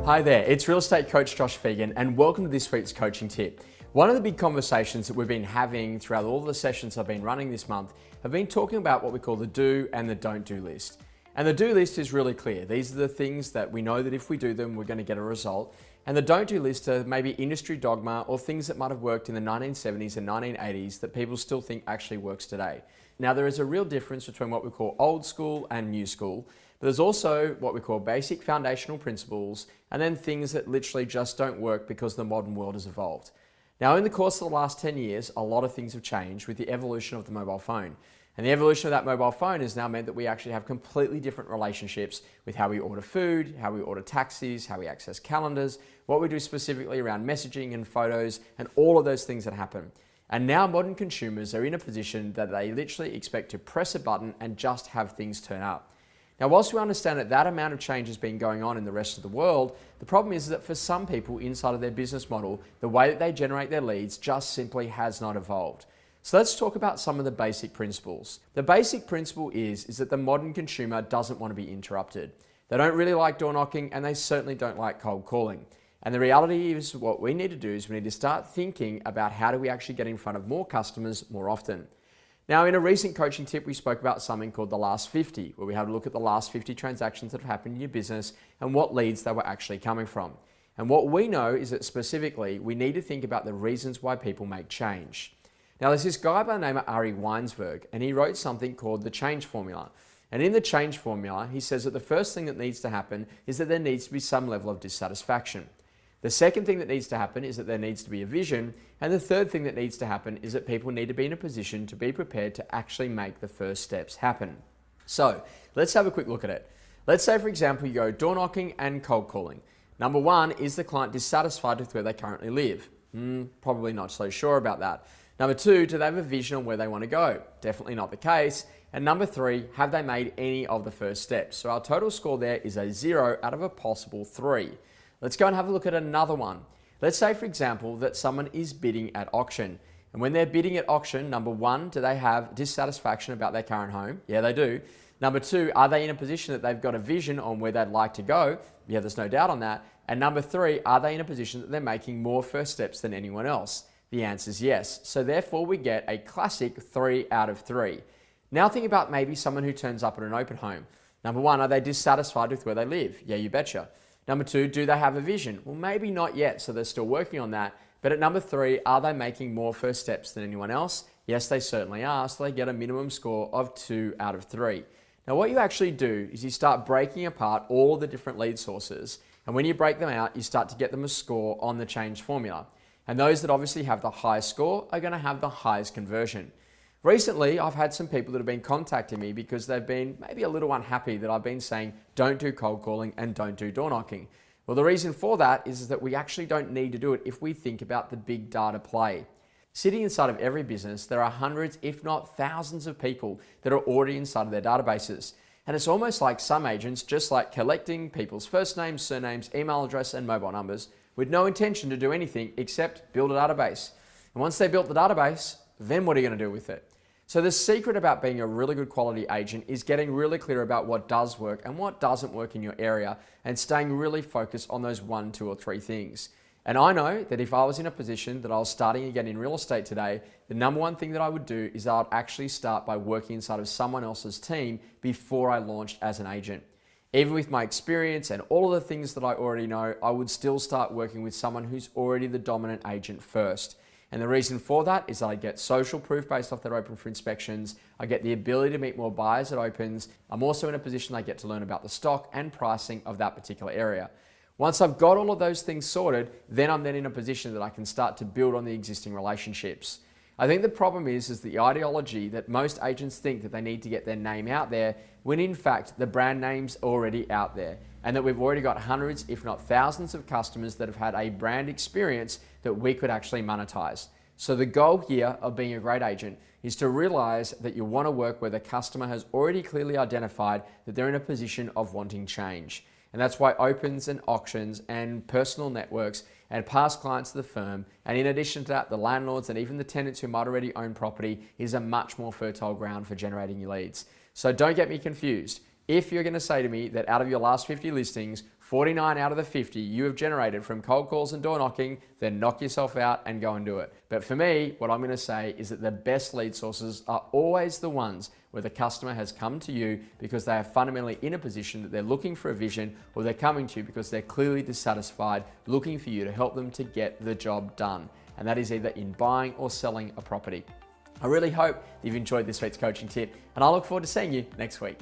Hi there, it's real estate coach Josh Fegan and welcome to this week's coaching tip. One of the big conversations that we've been having throughout all the sessions I've been running this month have been talking about what we call the do and the don't do list. And the do list is really clear. These are the things that we know that if we do them, we're going to get a result. And the don't do list are maybe industry dogma or things that might have worked in the 1970s and 1980s that people still think actually works today. Now, there is a real difference between what we call old school and new school. But there's also what we call basic foundational principles and then things that literally just don't work because the modern world has evolved. Now, in the course of the last 10 years, a lot of things have changed with the evolution of the mobile phone. And the evolution of that mobile phone has now meant that we actually have completely different relationships with how we order food, how we order taxis, how we access calendars, what we do specifically around messaging and photos, and all of those things that happen. And now modern consumers are in a position that they literally expect to press a button and just have things turn up. Now, whilst we understand that that amount of change has been going on in the rest of the world, the problem is that for some people inside of their business model, the way that they generate their leads just simply has not evolved. So let's talk about some of the basic principles. The basic principle is that the modern consumer doesn't want to be interrupted. They don't really like door knocking and they certainly don't like cold calling. And the reality is what we need to do is we need to start thinking about how do we actually get in front of more customers more often. Now, in a recent coaching tip, we spoke about something called the last 50, where we had a look at the last 50 transactions that have happened in your business and what leads they were actually coming from. And what we know is that specifically, we need to think about the reasons why people make change. Now, there's this guy by the name of Ari Weinzweig, and he wrote something called the change formula. And in the change formula, he says that the first thing that needs to happen is that there needs to be some level of dissatisfaction. The second thing that needs to happen is that there needs to be a vision. And the third thing that needs to happen is that people need to be in a position to be prepared to actually make the first steps happen. So let's have a quick look at it. Let's say, for example, you go door knocking and cold calling. Number one, is the client dissatisfied with where they currently live? Probably not so sure about that. Number two, do they have a vision on where they want to go? Definitely not the case. And number three, have they made any of the first steps? So our total score there is a 0 out of a possible 3. Let's go and have a look at another one. Let's say, for example, that someone is bidding at auction. And when they're bidding at auction, number one, do they have dissatisfaction about their current home? Yeah, they do. Number two, are they in a position that they've got a vision on where they'd like to go? Yeah, there's no doubt on that. And number three, are they in a position that they're making more first steps than anyone else? The answer is yes. So therefore, we get a classic 3 out of 3. Now think about maybe someone who turns up at an open home. Number one, are they dissatisfied with where they live? Yeah, you betcha. Number two, do they have a vision? Well, maybe not yet, so they're still working on that. But at number three, are they making more first steps than anyone else? Yes, they certainly are, so they get a minimum score of 2 out of 3. Now, what you actually do is you start breaking apart all the different lead sources, and when you break them out, you start to get them a score on the change formula. And those that obviously have the highest score are going to have the highest conversion. Recently, I've had some people that have been contacting me because they've been maybe a little unhappy that I've been saying don't do cold calling and don't do door knocking. Well, the reason for that is that we actually don't need to do it if we think about the big data play. Sitting inside of every business, there are hundreds, if not thousands of people that are already inside of their databases. And it's almost like some agents just like collecting people's first names, surnames, email address, and mobile numbers with no intention to do anything except build a database. And once they built the database, then what are you going to do with it? So the secret about being a really good quality agent is getting really clear about what does work and what doesn't work in your area and staying really focused on those 1, 2, or 3 things. And I know that if I was in a position that I was starting again in real estate today, the number one thing that I would do is I would actually start by working inside of someone else's team before I launched as an agent. Even with my experience and all of the things that I already know, I would still start working with someone who's already the dominant agent first. And the reason for that is that I get social proof based off their open for inspections. I get the ability to meet more buyers at opens. I'm also in a position I get to learn about the stock and pricing of that particular area. Once I've got all of those things sorted, then I'm in a position that I can start to build on the existing relationships. I think the problem is the ideology that most agents think that they need to get their name out there, when in fact the brand name's already out there, and that we've already got hundreds, if not thousands of customers that have had a brand experience that we could actually monetize. So the goal here of being a great agent is to realize that you want to work where the customer has already clearly identified that they're in a position of wanting change. And that's why opens and auctions and personal networks and past clients of the firm, and in addition to that, the landlords and even the tenants who might already own property, is a much more fertile ground for generating your leads. So don't get me confused. If you're going to say to me that out of your last 50 listings, 49 out of the 50 you have generated from cold calls and door knocking, then knock yourself out and go and do it. But for me, what I'm going to say is that the best lead sources are always the ones where the customer has come to you because they are fundamentally in a position that they're looking for a vision, or they're coming to you because they're clearly dissatisfied, looking for you to help them to get the job done. And that is either in buying or selling a property. I really hope you've enjoyed this week's coaching tip, and I look forward to seeing you next week.